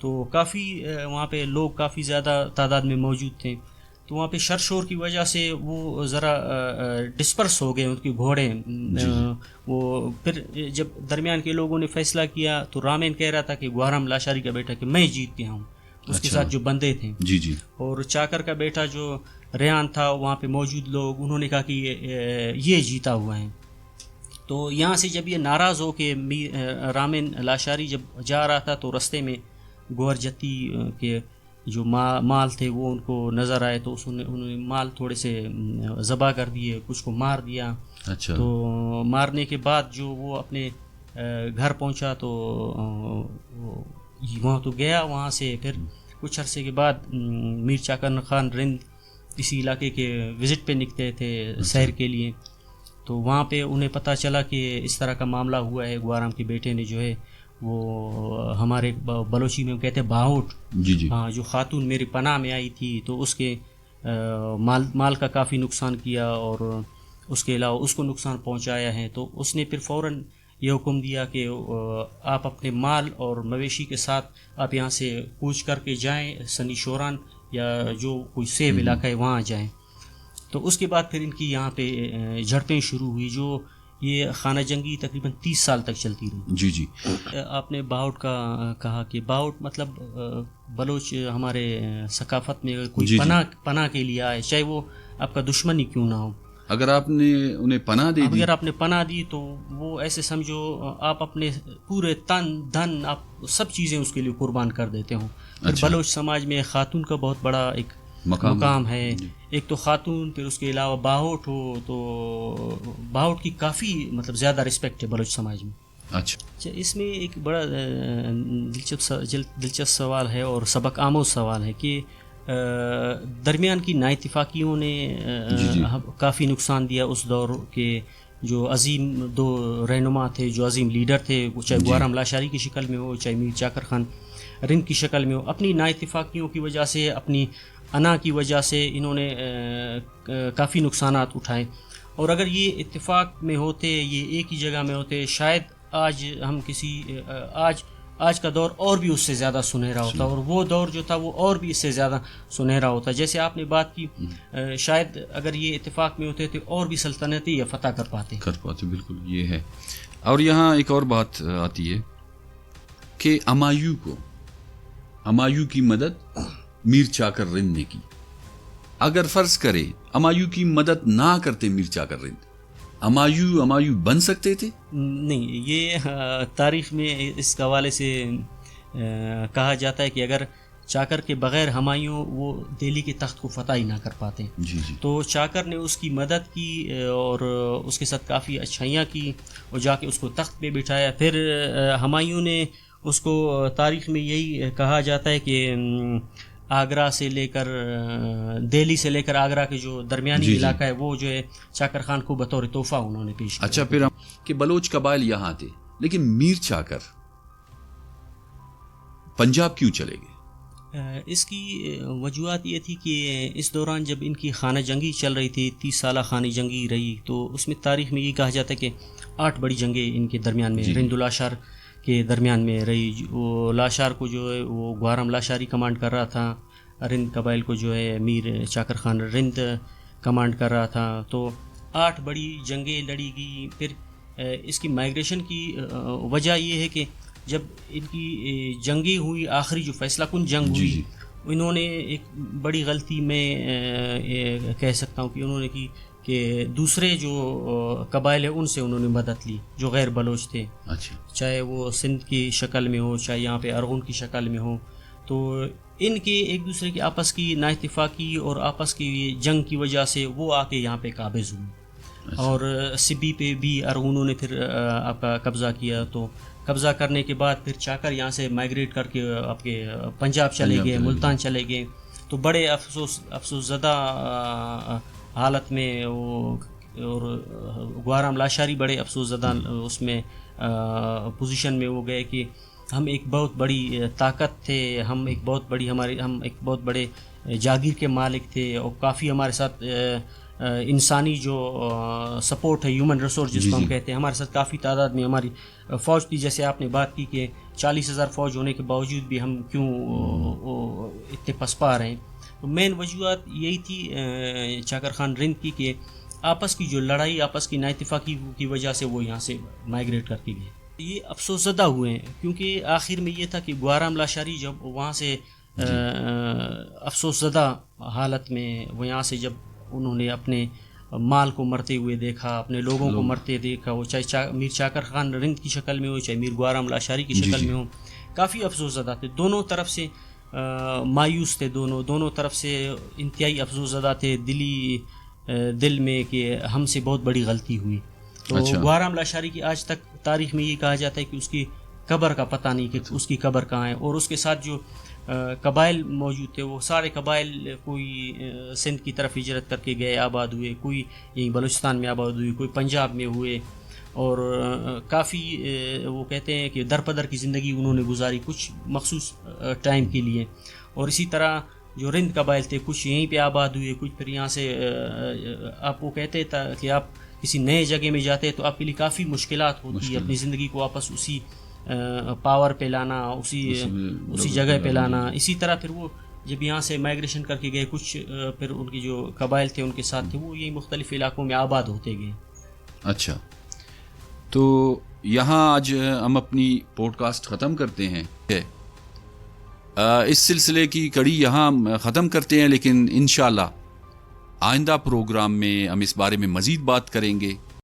تو کافی وہاں پہ لوگ کافی زیادہ تعداد میں موجود تھے. تو وہاں پہ شر شور کی وجہ سے وہ ذرا ڈسپرس ہو گئے ان کے گھوڑے. وہ پھر جب درمیان کے لوگوں نے فیصلہ کیا تو رامین کہہ رہا تھا کہ گوارم لاشاری کا بیٹا کہ میں جیت گیا ہوں, اس کے ساتھ جو بندے تھے. جی. اور چاکر کا بیٹا جو ریان تھا, وہاں پہ موجود لوگ انہوں نے کہا کہ یہ جیتا ہوا ہے. تو یہاں سے جب یہ ناراض ہو کہ رامین لاشاری جب جا رہا تھا تو رستے میں گوھر جتی کے جو مال تھے وہ ان کو نظر آئے, تو انہوں نے مال تھوڑے سے ذبح کر دیے, کچھ کو مار دیا. اچھا. تو مارنے کے بعد جو وہ اپنے گھر پہنچا تو وہاں تو گیا. وہاں سے پھر کچھ عرصے کے بعد میر چاکر خان رند اسی علاقے کے وزٹ پہ نکلے تھے سیر کے لیے. تو وہاں پہ انہیں پتہ چلا کہ اس طرح کا معاملہ ہوا ہے, گوارم کے بیٹے نے جو ہے وہ ہمارے بلوچی میں کہتے ہیں باہوٹ, ہاں, جو خاتون میری پناہ میں آئی تھی تو اس کے مال کا کافی نقصان کیا اور اس کے علاوہ اس کو نقصان پہنچایا ہے. تو اس نے پھر فوراً یہ حکم دیا کہ آپ اپنے مال اور مویشی کے ساتھ آپ یہاں سے کوچ کر کے جائیں, سنی شوران یا جو کوئی سیب علاقہ ہے وہاں جائیں. تو اس کے بعد پھر ان کی یہاں پہ جھڑپیں شروع ہوئی جو یہ خانہ جنگی تقریباً 30 سال تک چلتی رہی. جی. آپ نے باؤٹ کا کہا کہ باؤٹ مطلب بلوچ ہمارے ثقافت میں کوئی پناہ کے لیے آئے, چاہے وہ آپ کا دشمن ہی کیوں نہ ہو. اگر آپ نے انہیں پناہ دے دی, اگر آپ نے پناہ دی تو وہ ایسے سمجھو آپ اپنے پورے تن دھن آپ سب چیزیں اس کے لیے قربان کر دیتے ہوں. بلوچ سماج میں خاتون کا بہت بڑا ایک مقام ہے. ایک تو خاتون, پھر اس کے علاوہ باہوٹ ہو تو باہوٹ کی کافی مطلب زیادہ رسپیکٹ ہے بلوچ سماج میں. اچھا, اس میں ایک بڑا دلچسپ سوال ہے اور سبق آموز سوال ہے کہ درمیان کی نااتفاقیوں نے کافی نقصان دیا اس دور کے. جو عظیم دو رہنما تھے, جو عظیم لیڈر تھے, چاہے گوارم لاشاری کی شکل میں ہو چاہے میر چاکر خان رند کی شکل میں ہو, اپنی نااتفاقیوں کی وجہ سے, اپنی انا کی وجہ سے انہوں نے کافی نقصانات اٹھائے. اور اگر یہ اتفاق میں ہوتے, یہ ایک ہی جگہ میں ہوتے, شاید آج ہم آج کا دور اور بھی اس سے زیادہ سنہرا ہوتا, اور وہ دور جو تھا وہ اور بھی اس سے زیادہ سنہرا ہوتا. جیسے آپ نے بات کی, شاید اگر یہ اتفاق میں ہوتے تو اور بھی سلطنتیں یا فتح کر پاتے. بالکل یہ ہے. اور یہاں ایک اور بات آتی ہے کہ ہمایوں کی مدد میر چاکر رند نے کی. اگر فرض کرے ہمایوں کی مدد نہ کرتے میر چاکر رند, ہمایوں بن سکتے تھے؟ نہیں, یہ تاریخ میں اس حوالے سے کہا جاتا ہے کہ اگر چاکر کے بغیر ہمایوں وہ دہلی کے تخت کو فتح ہی نہ کر پاتے. تو چاکر نے اس کی مدد کی اور اس کے ساتھ کافی اچھائیاں کی اور جا کے اس کو تخت پہ بٹھایا. پھر ہمایوں نے اس کو تاریخ میں یہی کہا جاتا ہے کہ آگرہ سے لے کر دہلی سے لے کر آگرہ کے جو درمیانی علاقہ ہے وہ جو ہے چاکر خان کو بطور تحفہ انہوں نے پیش کیا. اچھا, پھر کہ بلوچ قبائل یہاں تھے لیکن میر چاکر پنجاب کیوں چلے گئے؟ اس کی وجوہات یہ تھی کہ اس دوران جب ان کی خانہ جنگی چل رہی تھی, 30 سالہ خانہ جنگی رہی, تو اس میں تاریخ میں یہ کہا جاتا ہے کہ 8 بڑی جنگیں ان کے درمیان میں رند لاشار کے درمیان میں رہی. وہ لاشار کو جو ہے وہ گوارم لاشاری کمانڈ کر رہا تھا, رند قبائل کو جو ہے میر چاکر خان رند کمانڈ کر رہا تھا. تو 8 بڑی جنگیں لڑی گئی. پھر اس کی مائگریشن کی وجہ یہ ہے کہ جب ان کی جنگیں ہوئی, آخری جو فیصلہ کن جنگ ہوئی, انہوں نے ایک بڑی غلطی میں کہہ سکتا ہوں کہ انہوں نے کی کہ دوسرے جو قبائل ہیں ان سے انہوں نے مدد لی جو غیر بلوچ تھے. چاہے وہ سندھ کی شکل میں ہو چاہے یہاں پہ ارغون کی شکل میں ہو. تو ان کے ایک دوسرے کے آپس کی نااتفاقی اور آپس کی جنگ کی وجہ سے وہ آ کے یہاں پہ قابض ہوئے. اور سبی پہ بھی ارغونوں نے پھر آپ کا قبضہ کیا. تو قبضہ کرنے کے بعد پھر چاکر یہاں سے مائگریٹ کر کے آپ کے پنجاب چلے گئے, ملتان چلے گئے. تو بڑے افسوس زدہ حالت میں وہ, اور گوارم لاشاری بڑے افسوس زدہ اس میں پوزیشن میں وہ گئے کہ ہم ایک بہت بڑی طاقت تھے, ہم ایک بہت بڑے جاگیر کے مالک تھے, اور کافی ہمارے ساتھ انسانی جو سپورٹ ہے، ہیومن ریسورس جس کو ہم کہتے ہیں، ہمارے ساتھ کافی تعداد میں ہماری فوج تھی. جیسے آپ نے بات کی کہ 40,000 فوج ہونے کے باوجود بھی ہم کیوں اتنے پسپا رہے ہیں. تو مین وجوہات یہی تھی چاکر خان رند کی کہ آپس کی جو لڑائی، آپس کی نااتفاقی کی وجہ سے وہ یہاں سے مائیگریٹ کر کے گئے. یہ افسوس زدہ ہوئے ہیں کیونکہ آخر میں یہ تھا کہ گوارام لاشاری جب وہاں سے افسوس زدہ حالت میں وہ یہاں سے جب انہوں نے اپنے مال کو مرتے ہوئے دیکھا، اپنے لوگوں کو مرتے دیکھا، وہ چاہے میر چاکر خان رند کی شکل میں ہو، چاہے میر گوارام لاشاری کی شکل میں ہو، کافی افسوس زدہ تھے. دونوں طرف سے مایوس تھے، دونوں طرف سے انتہائی افسوس زدہ تھے دل میں کہ ہم سے بہت بڑی غلطی ہوئی. تو گوارام لاشاری کی آج تک تاریخ میں یہ کہا جاتا ہے کہ اس کی قبر کا پتہ نہیں کہ اس کی قبر کہاں ہے. اور اس کے ساتھ جو قبائل موجود تھے وہ سارے قبائل کوئی سندھ کی طرف ہجرت کر کے گئے، آباد ہوئے، کوئی یہیں بلوچستان میں آباد ہوئے، کوئی پنجاب میں ہوئے، اور کافی وہ کہتے ہیں کہ درپدر کی زندگی انہوں نے گزاری کچھ مخصوص ٹائم کے لیے. اور اسی طرح جو رند قبائل تھے کچھ یہیں پہ آباد ہوئے، کچھ پھر یہاں سے آپ وہ کہتے تھا کہ آپ کسی نئے جگہ میں جاتے تو آپ کے لیے کافی مشکلات ہوتی ہے اپنی زندگی کو واپس اسی پاور پہ لانا، اسی جگہ پہ لانا. اسی طرح پھر وہ جب یہاں سے مائیگریشن کر کے گئے، کچھ پھر ان کی جو قبائل تھے ان کے ساتھ تھے وہ یہی مختلف علاقوں میں آباد ہوتے گئے. اچھا، تو یہاں آج ہم اپنی پوڈ کاسٹ ختم کرتے ہیں. اس سلسلے کی کڑی یہاں ختم کرتے ہیں، لیکن انشاءاللہ آئندہ پروگرام میں ہم اس بارے میں مزید بات کریں گے.